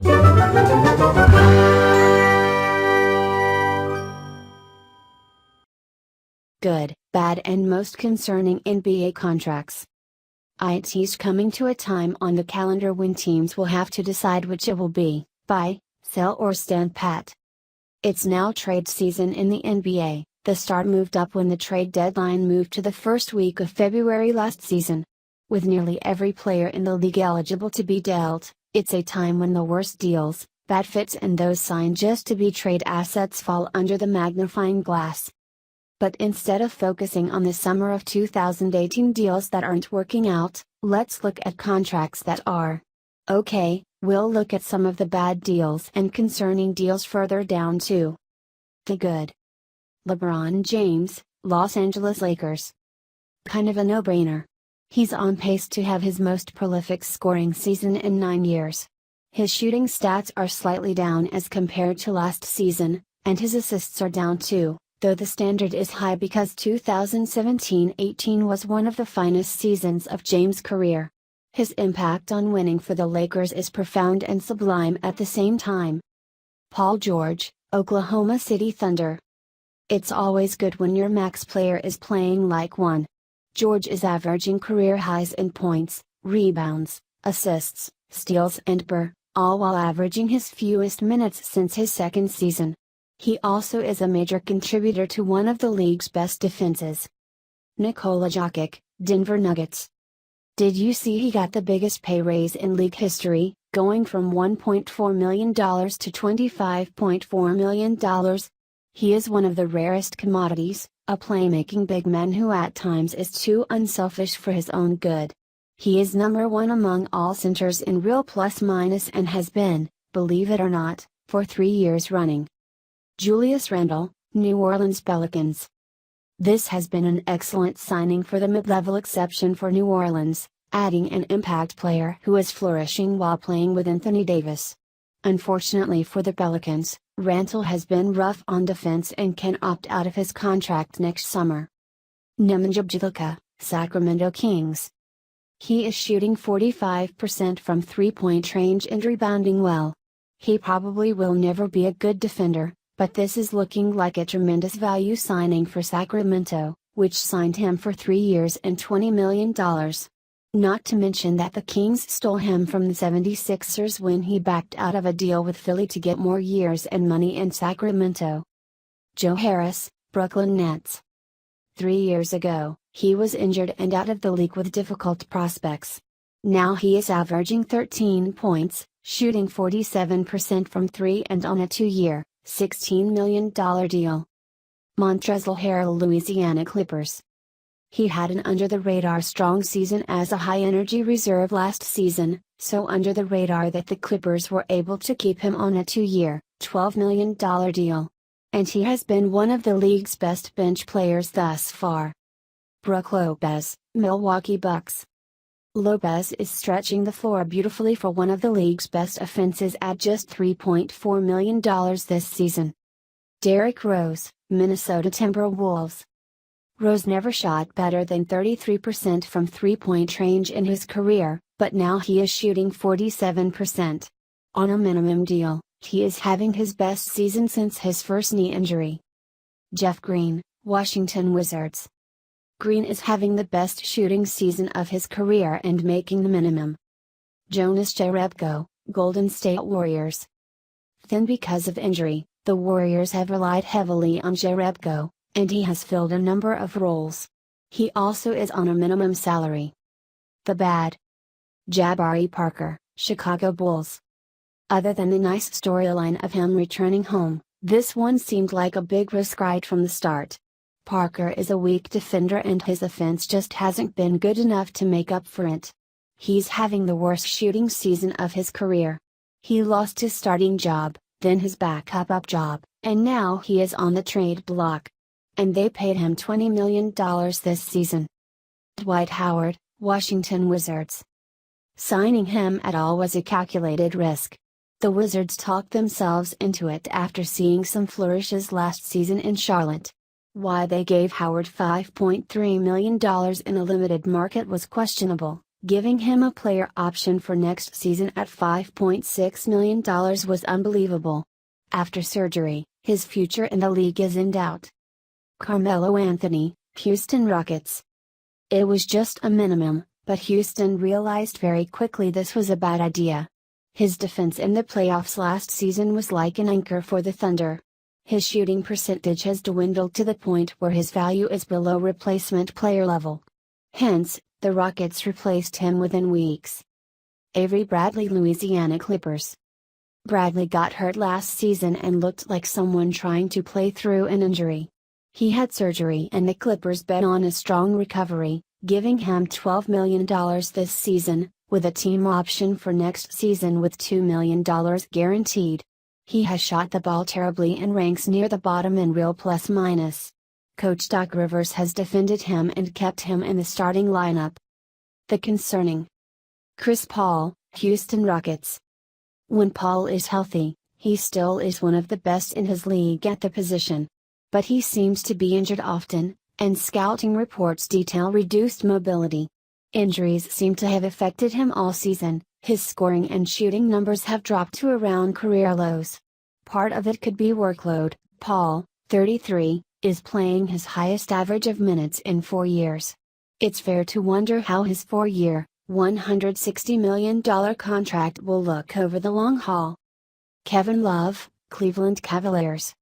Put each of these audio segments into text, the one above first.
Good, bad and most concerning NBA contracts. It's coming to a time on the calendar when teams will have to decide which it will be, buy, sell or stand pat. It's now trade season in the NBA. The start moved up when the trade deadline moved to the first week of February last season. With nearly every player in the league eligible to be dealt, it's a time when the worst deals, bad fits and those signed just to be trade assets fall under the magnifying glass. But instead of focusing on the summer of 2018 deals that aren't working out, let's look at contracts that are. Okay, we'll look at some of the bad deals and concerning deals further down too. The good. LeBron James, Los Angeles Lakers. Kind of a no-brainer. He's on pace to have his most prolific scoring season in 9 years. His shooting stats are slightly down as compared to last season, and his assists are down too, though the standard is high because 2017-18 was one of the finest seasons of James' career. His impact on winning for the Lakers is profound and sublime at the same time. Paul George, Oklahoma City Thunder. It's always good when your max player is playing like one. George is averaging career highs in points, rebounds, assists, steals and all while averaging his fewest minutes since his second season. He also is a major contributor to one of the league's best defenses. Nikola Jokic, Denver Nuggets. Did you see he got the biggest pay raise in league history, going from $1.4 million to $25.4 million? He is one of the rarest commodities, a playmaking big man who at times is too unselfish for his own good. He is number one among all centers in real plus-minus and has been, believe it or not, for 3 years running. Julius Randle, New Orleans Pelicans. This has been an excellent signing for the mid-level exception for New Orleans, adding an impact player who is flourishing while playing with Anthony Davis. Unfortunately for the Pelicans, Randle has been rough on defense and can opt out of his contract next summer. Nemanja Bjelica, Sacramento Kings. He is shooting 45% from three-point range and rebounding well. He probably will never be a good defender, but this is looking like a tremendous value signing for Sacramento, which signed him for 3 years and $20 million. Not to mention that the Kings stole him from the 76ers when he backed out of a deal with Philly to get more years and money in Sacramento. Joe Harris, Brooklyn Nets. 3 years ago, he was injured and out of the league with difficult prospects. Now he is averaging 13 points, shooting 47% from 3 and on a 2-year, $16 million deal. Montrezl Harrell, Louisiana Clippers. He had an under-the-radar strong season as a high-energy reserve last season, so under the radar that the Clippers were able to keep him on a 2-year, $12 million deal. And he has been one of the league's best bench players thus far. Brook Lopez, Milwaukee Bucks. Lopez is stretching the floor beautifully for one of the league's best offenses at just $3.4 million this season. Derrick Rose, Minnesota Timberwolves. Rose never shot better than 33% from three-point range in his career, but now he is shooting 47%. On a minimum deal, he is having his best season since his first knee injury. Jeff Green, Washington Wizards. Green is having the best shooting season of his career and making the minimum. Jonas Jerebko, Golden State Warriors. Thin because of injury, the Warriors have relied heavily on Jerebko, and he has filled a number of roles. He also is on a minimum salary. The bad. Jabari Parker, Chicago Bulls. Other than the nice storyline of him returning home, this one seemed like a big risk right from the start. Parker is a weak defender and his offense just hasn't been good enough to make up for it. He's having the worst shooting season of his career. He lost his starting job, then his backup job, and now he is on the trade block. And they paid him $20 million this season. Dwight Howard, Washington Wizards. Signing him at all was a calculated risk. The Wizards talked themselves into it after seeing some flourishes last season in Charlotte. Why they gave Howard $5.3 million in a limited market was questionable, Giving him a player option for next season at $5.6 million was unbelievable. After surgery, his future in the league is in doubt. Carmelo Anthony, Houston Rockets. It was just a minimum, but Houston realized very quickly this was a bad idea. His defense in the playoffs last season was like an anchor for the Thunder. His shooting percentage has dwindled to the point where his value is below replacement player level. Hence, the Rockets replaced him within weeks. Avery Bradley, Louisiana Clippers. Bradley got hurt last season and looked like someone trying to play through an injury. He had surgery and the Clippers bet on a strong recovery, giving him $12 million this season, with a team option for next season with $2 million guaranteed. He has shot the ball terribly and ranks near the bottom in real plus-minus. Coach Doc Rivers has defended him and kept him in the starting lineup. The concerning Chris Paul, Houston Rockets. When Paul is healthy, he still is one of the best in his league at the position. But he seems to be injured often, and scouting reports detail reduced mobility. Injuries seem to have affected him all season. His scoring and shooting numbers have dropped to around career lows. Part of it could be workload. Paul, 33, is playing his highest average of minutes in 4 years. It's fair to wonder how his 4-year, $160 million contract will look over the long haul. Kevin Love, Cleveland Cavaliers.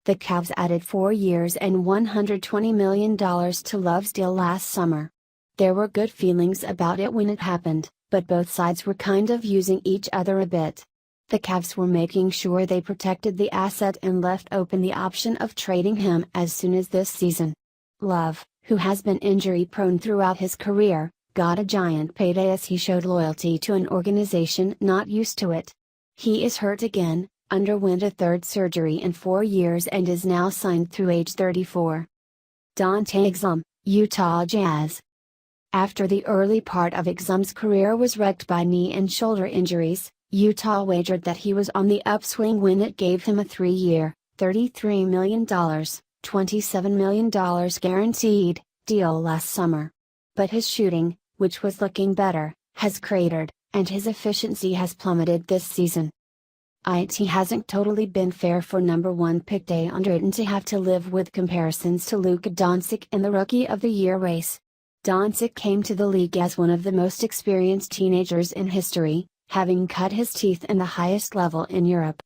The Cavs added 4 years and $120 million to Love's deal last summer. There were good feelings about it when it happened, but both sides were kind of using each other a bit. The Cavs were making sure they protected the asset and left open the option of trading him as soon as this season. Love, who has been injury-prone throughout his career, got a giant payday as he showed loyalty to an organization not used to it. He is hurt again, underwent a third surgery in 4 years and is now signed through age 34. Dante Exum, Utah Jazz. After the early part of Exum's career was wrecked by knee and shoulder injuries, Utah wagered that he was on the upswing when it gave him a 3-year, $33 million, $27 million guaranteed, deal last summer. But his shooting, which was looking better, has cratered, and his efficiency has plummeted this season. It hasn't totally been fair for number 1 pick DeAndre to have to live with comparisons to Luka Doncic in the Rookie of the Year race. Doncic came to the league as one of the most experienced teenagers in history, having cut his teeth in the highest level in Europe.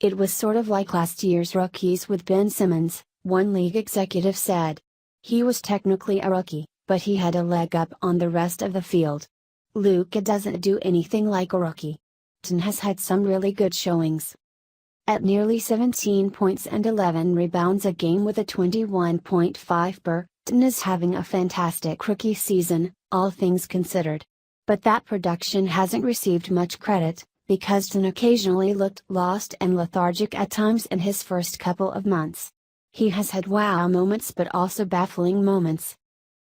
It was sort of like last year's rookies with Ben Simmons, one league executive said. He was technically a rookie, but he had a leg up on the rest of the field. Luka doesn't do anything like a rookie. Burton has had some really good showings. At nearly 17 points and 11 rebounds a game with a 21.5 Burton is having a fantastic rookie season, all things considered. But that production hasn't received much credit, because Burton occasionally looked lost and lethargic at times in his first couple of months. He has had wow moments but also baffling moments.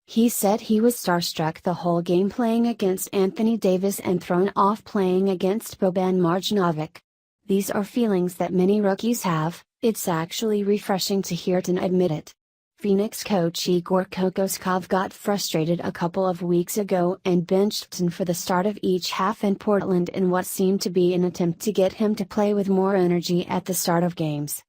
He said he was starstruck the whole game playing against Anthony Davis and thrown off playing against Boban Marjanovic. These are feelings that many rookies have. It's actually refreshing to hear Burton admit it. Phoenix coach Igor Kokoskov got frustrated a couple of weeks ago and benched Burton for the start of each half in Portland in what seemed to be an attempt to get him to play with more energy at the start of games.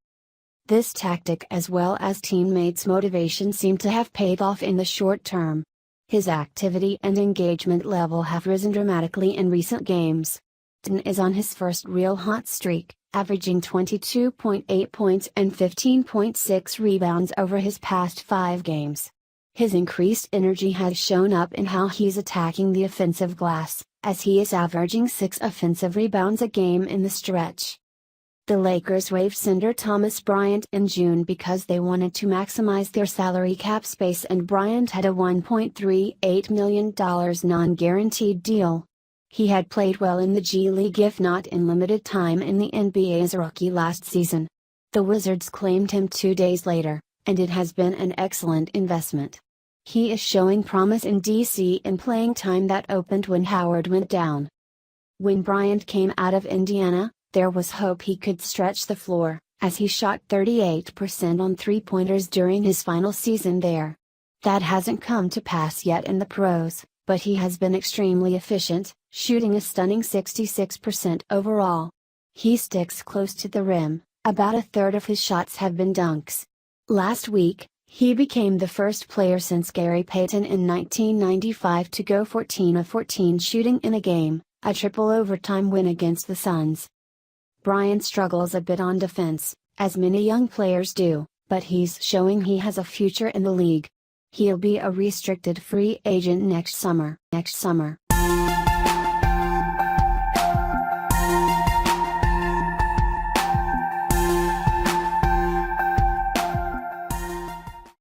This tactic as well as teammates' motivation seem to have paid off in the short term. His activity and engagement level have risen dramatically in recent games. Burton is on his first real hot streak, averaging 22.8 points and 15.6 rebounds over his past 5 games. His increased energy has shown up in how he's attacking the offensive glass, as he is averaging 6 offensive rebounds a game in the stretch. The Lakers waived center Thomas Bryant in June because they wanted to maximize their salary cap space, and Bryant had a $1.38 million non-guaranteed deal. He had played well in the G League if not in limited time in the NBA as a rookie last season. The Wizards claimed him 2 days later, and it has been an excellent investment. He is showing promise in DC in playing time that opened when Howard went down. When Bryant came out of Indiana, there was hope he could stretch the floor, as he shot 38% on three-pointers during his final season there. That hasn't come to pass yet in the pros, but he has been extremely efficient, shooting a stunning 66% overall. He sticks close to the rim, about a third of his shots have been dunks. Last week, he became the first player since Gary Payton in 1995 to go 14 of 14 shooting in a game, a triple overtime win against the Suns. Bryant struggles a bit on defense, as many young players do, but he's showing he has a future in the league. He'll be a restricted free agent next summer.